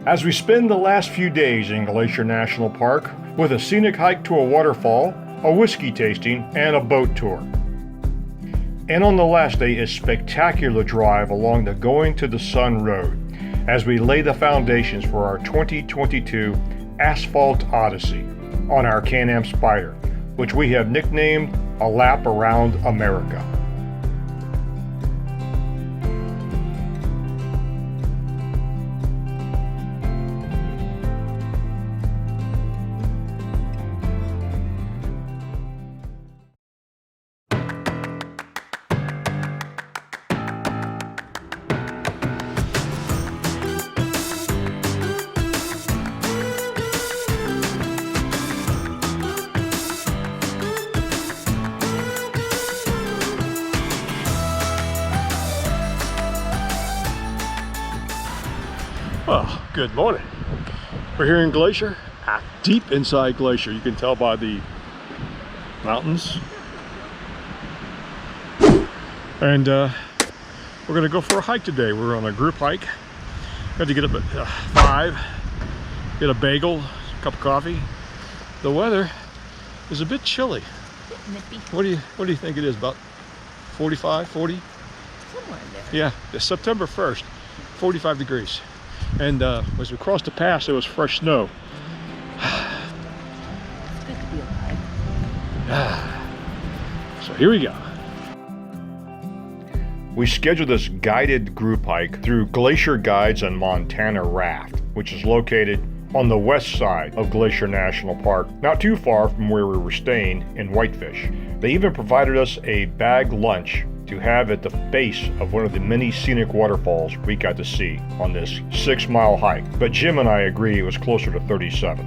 as we spend the last few days in Glacier National Park with a scenic hike to a waterfall, a whiskey tasting, and a boat tour. And on the last day, a spectacular drive along the Going to the Sun Road as we lay the foundations for our 2022 Asphalt Odyssey on our Can-Am Spyder, which we have nicknamed A Lap Around America. Well, good morning. We're here in Glacier, deep inside Glacier. You can tell by the mountains. And we're gonna go for a hike today. We're on a group hike. Had to get up at 5, get a bagel, a cup of coffee. The weather is a bit chilly. What do you think it is? About 45, 40? Somewhere in there. Yeah, it's September 1st, 45 degrees. And as we crossed the pass, there was fresh snow. It's good to be alive. So here we go. We scheduled this guided group hike through Glacier Guides and Montana Raft, which is located on the west side of Glacier National Park, not too far from where we were staying in Whitefish. They even provided us a bag lunch to have at the base of one of the many scenic waterfalls we got to see on this 6-mile hike. But Jim and I agree it was closer to 37.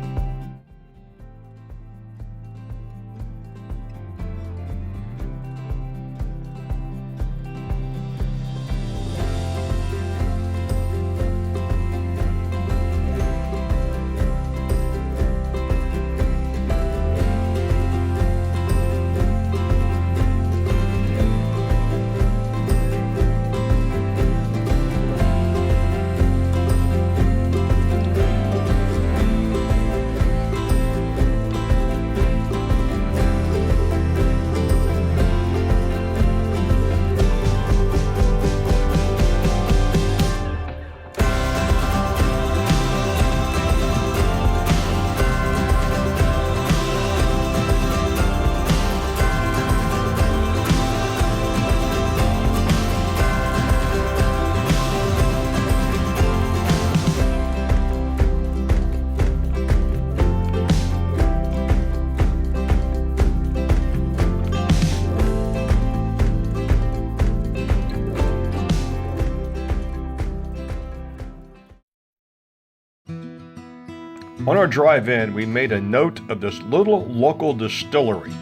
On our drive in, we made a note of this little local distillery.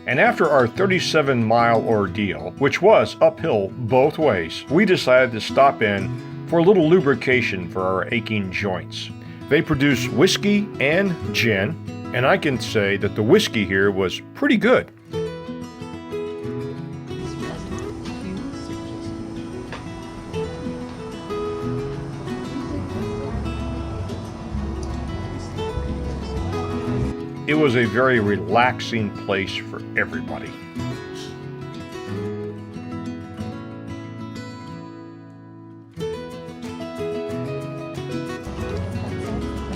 And after our 37-mile ordeal, which was uphill both ways, we decided to stop in for a little lubrication for our aching joints. They produce whiskey and gin, and I can say that the whiskey here was pretty good. It was a very relaxing place for everybody.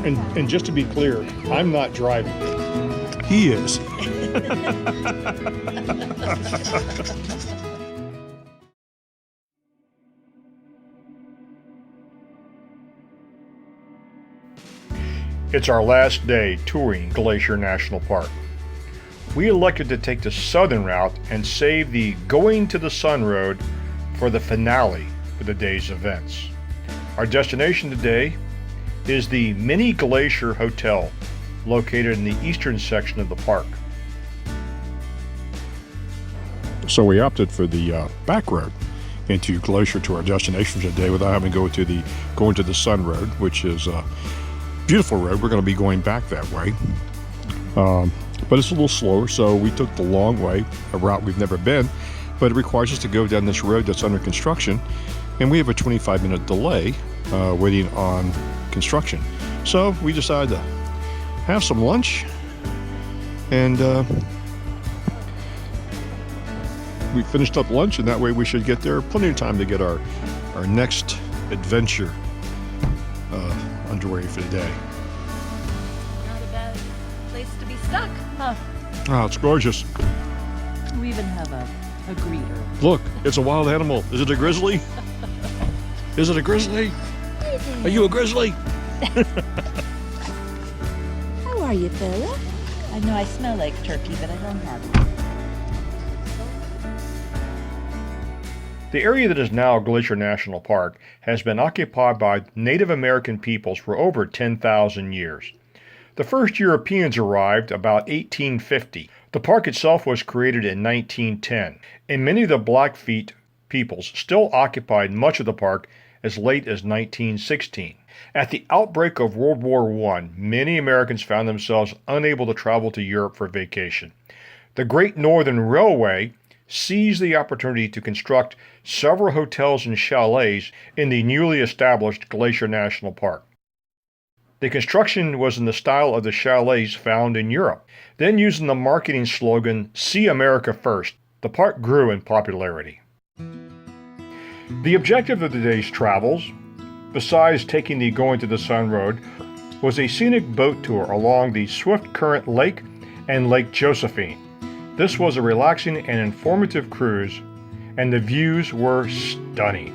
And just to be clear, I'm not driving. He is. It's our last day touring Glacier National Park. We elected to take the southern route and save the Going to the Sun Road for the finale for the day's events. Our destination today is the Mini Glacier Hotel, located in the eastern section of the park. So we opted for the back road into Glacier to our destination today without having to go to the Going to the Sun Road, which is a beautiful road. We're going to be going back that way. But it's a little slower, so we took the long way, a route we've never been, but it requires us to go down this road that's under construction, and we have a 25-minute delay waiting on construction. So we decided to have some lunch, and we finished up lunch, and that way we should get there plenty of time to get our next adventure underway for the day. Not a bad place to be stuck, huh? Oh, it's gorgeous. We even have a greeter. Look, it's a wild animal. Is it a grizzly? Is it a grizzly? Are you a grizzly? How are you, fella? I know I smell like turkey, but I don't have it. The area that is now Glacier National Park has been occupied by Native American peoples for over 10,000 years. The first Europeans arrived about 1850. The park itself was created in 1910, and many of the Blackfeet peoples still occupied much of the park as late as 1916. At the outbreak of World War I, many Americans found themselves unable to travel to Europe for vacation. The Great Northern Railway seized the opportunity to construct several hotels and chalets in the newly established Glacier National Park. The construction was in the style of the chalets found in Europe. Then, using the marketing slogan, "See America First," the park grew in popularity. The objective of the day's travels, besides taking the Going to the Sun Road, was a scenic boat tour along the Swift Current Lake and Lake Josephine. This was a relaxing and informative cruise, and the views were stunning.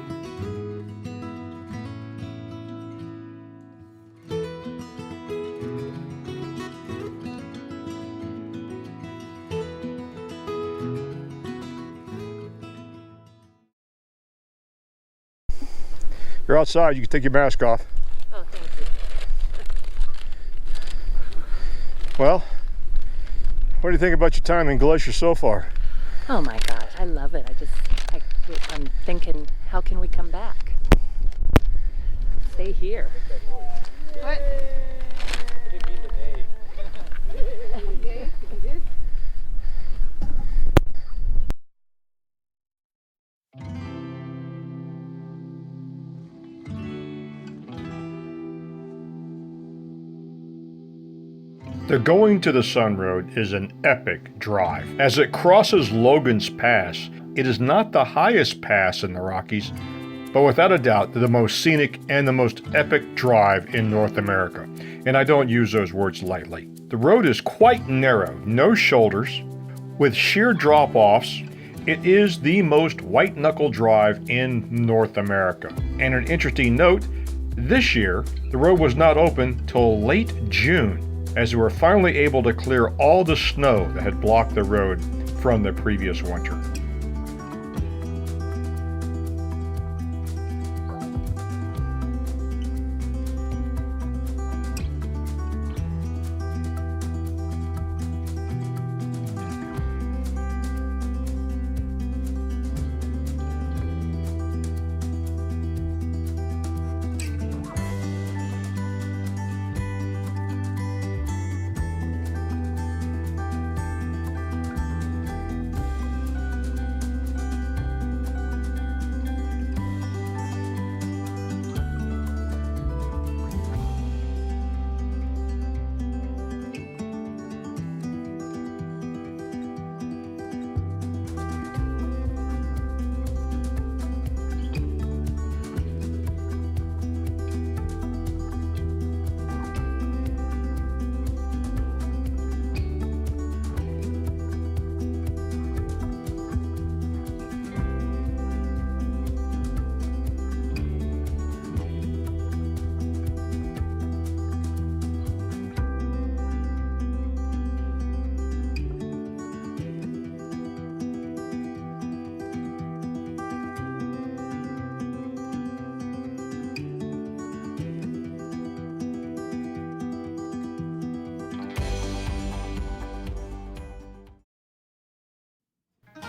You're outside, you can take your mask off. Oh, thank you. Well, what do you think about your time in Glacier so far? Oh my God, I love it. I'm thinking, how can we come back? Stay here. What? The Going to the Sun Road is an epic drive. As it crosses Logan's Pass, it is not the highest pass in the Rockies, but without a doubt the most scenic and the most epic drive in North America. And I don't use those words lightly. The road is quite narrow, no shoulders, with sheer drop-offs. It is the most white-knuckle drive in North America. And an interesting note, this year the road was not open till late June, as we were finally able to clear all the snow that had blocked the road from the previous winter.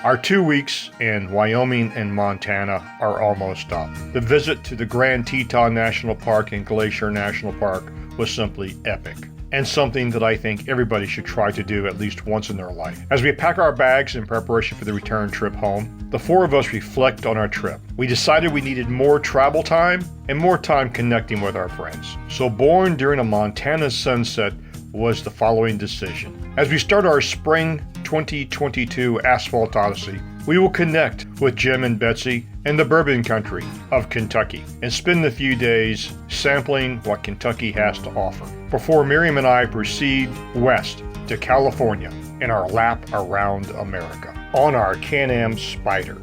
Our 2 weeks in Wyoming and Montana are almost up. The visit to the Grand Teton National Park and Glacier National Park was simply epic. and something that I think everybody should try to do at least once in their life. As we pack our bags in preparation for the return trip home, the four of us reflect on our trip. We decided we needed more travel time and more time connecting with our friends. So born during a Montana sunset was the following decision. As we start our spring 2022 Asphalt Odyssey, we will connect with Jim and Betsy in the bourbon country of Kentucky and spend a few days sampling what Kentucky has to offer before Miriam and I proceed west to California in our lap around America on our Am Spyder.